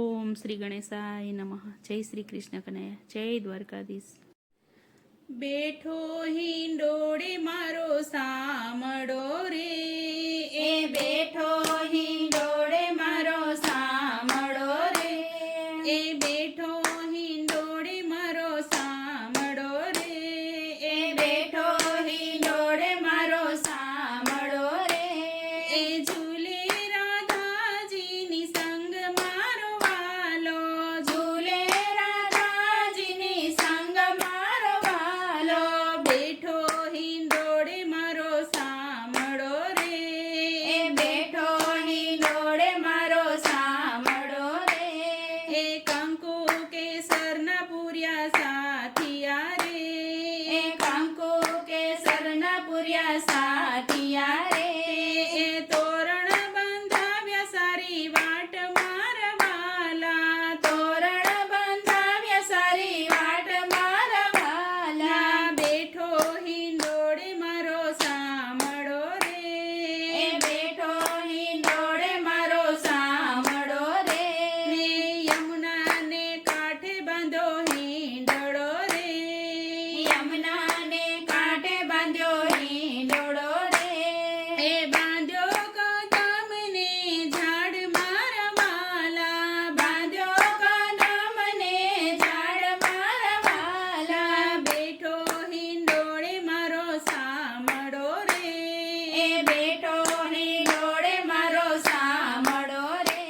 ઓમ શ્રી ગણેશાય નમઃ. જય શ્રી કૃષ્ણ કનૈયા, જય દ્વારકાધીશ. બેઠો હિંડોળે મારો સામડો રે, એ બેઠો હિંડોળે મારો સામડો રે, એ બેઠો હિંડોળે મારો સામડો રે, એ બેઠો હિંડોળે મારો સામડો રે, એ ઝૂલે રાધાજીની સંગ મારો વાલો, ઝૂલે રાધાજીની સંગ મારો વાલો, બેઠો હિંડોળે મારો સામડો રે, એ બેઠો હિંડોળે મારો સામડો રે, એ કંકુ કેસરના પૂર્યા સાથિયા રે, એ કંકુ કેસરના પૂર્યા સાથિયા રે, એ તોરણ બંધાવ્યા સારી વાટ મારા વાલા, તોરણ બંધાવ્યા સારી વાટ મારા વાલા, બેઠો હિંડોળે મારો સામડો રે, એ બેઠો હિંડોળે મારો સામડો રે, ને યમુનાને કાંઠે બાંધો હિંડોળો રે, યમુનાને કાંઠે બાંધ્યો હિંડોળો રે, એ બાંધ્યો કદમને ઝાડ મારા વાલા, બાંધ્યો કદમને ઝાડ મારા વાલા, બેઠો હિંડોળે મારો સામડો રે, એ બેઠો હિંડોળે મારો સામડો રે,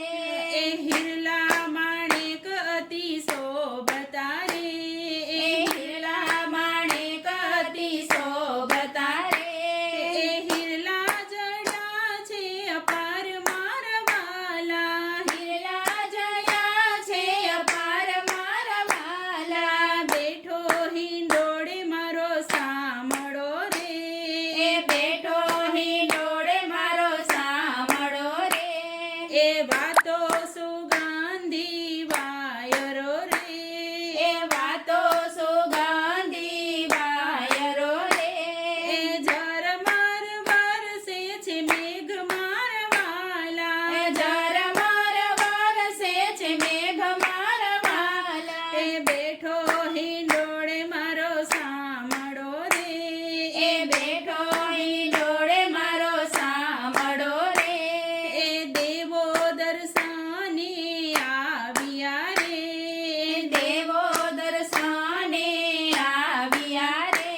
એ હિરલા માણેક અતિ શોભતા રે, એ હિરલા માણેક અતિ શોભતા રે, એ હિરલા જડા છે અપાર મારા વાલા, હિરલા જયા છે અપાર મારા વાલા, બેઠો હિંડોળે મારો સામડો રે, એ બેઠો હિંડોળે મારો સામડો રે, એ વાતો સુગંધી વાયરો રે, એ વાતો સુગંધી વાયરો રે, એ ઝરમર વરસે છે મેઘ મારા વાલા, એ ઝરમર વરસે છે મેઘ મારા વાલા, એ બેઠો હિંડોળે મારો સામડો રે, એ બેઠો હિંડોળે મારો સામડો રે, એ દેવો દર્શને આવ્યા રે, દેવો દર્શને આવ્યા રે,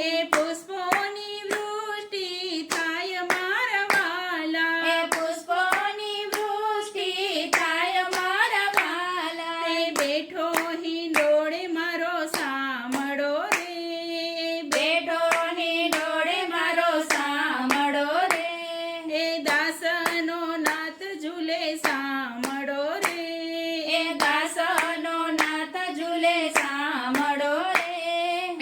એ પુષ્પોની વૃષ્ટિ થાય મારા વાલા, એ પુષ્પોની વૃષ્ટિ થાય મારા વાલા, એ બેઠો હિંડોળે મારો સામડો રે, એ બેઠો હિંડોળે મારો સામડો રે, એ દાસનો નાથ ઝૂલે સામડો રે, એ દાસનો નાથ ઝૂલે સામડો રે,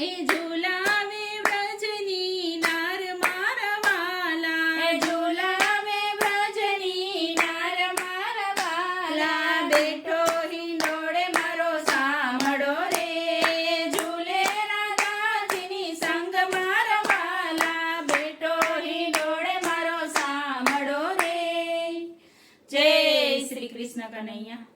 એ ઝૂલાવે વ્રજની નાર મારા વાલા, એ ઝૂલાવે વ્રજની નાર મારા વાલા, બેઠો હિંડોળે મારો સામડો રે, ઝૂલે રાધાજીની સંગ મારા વાલા, બેઠો હિંડોળે મારો સામડો રે. જય શ્રી કૃષ્ણ કનૈયા.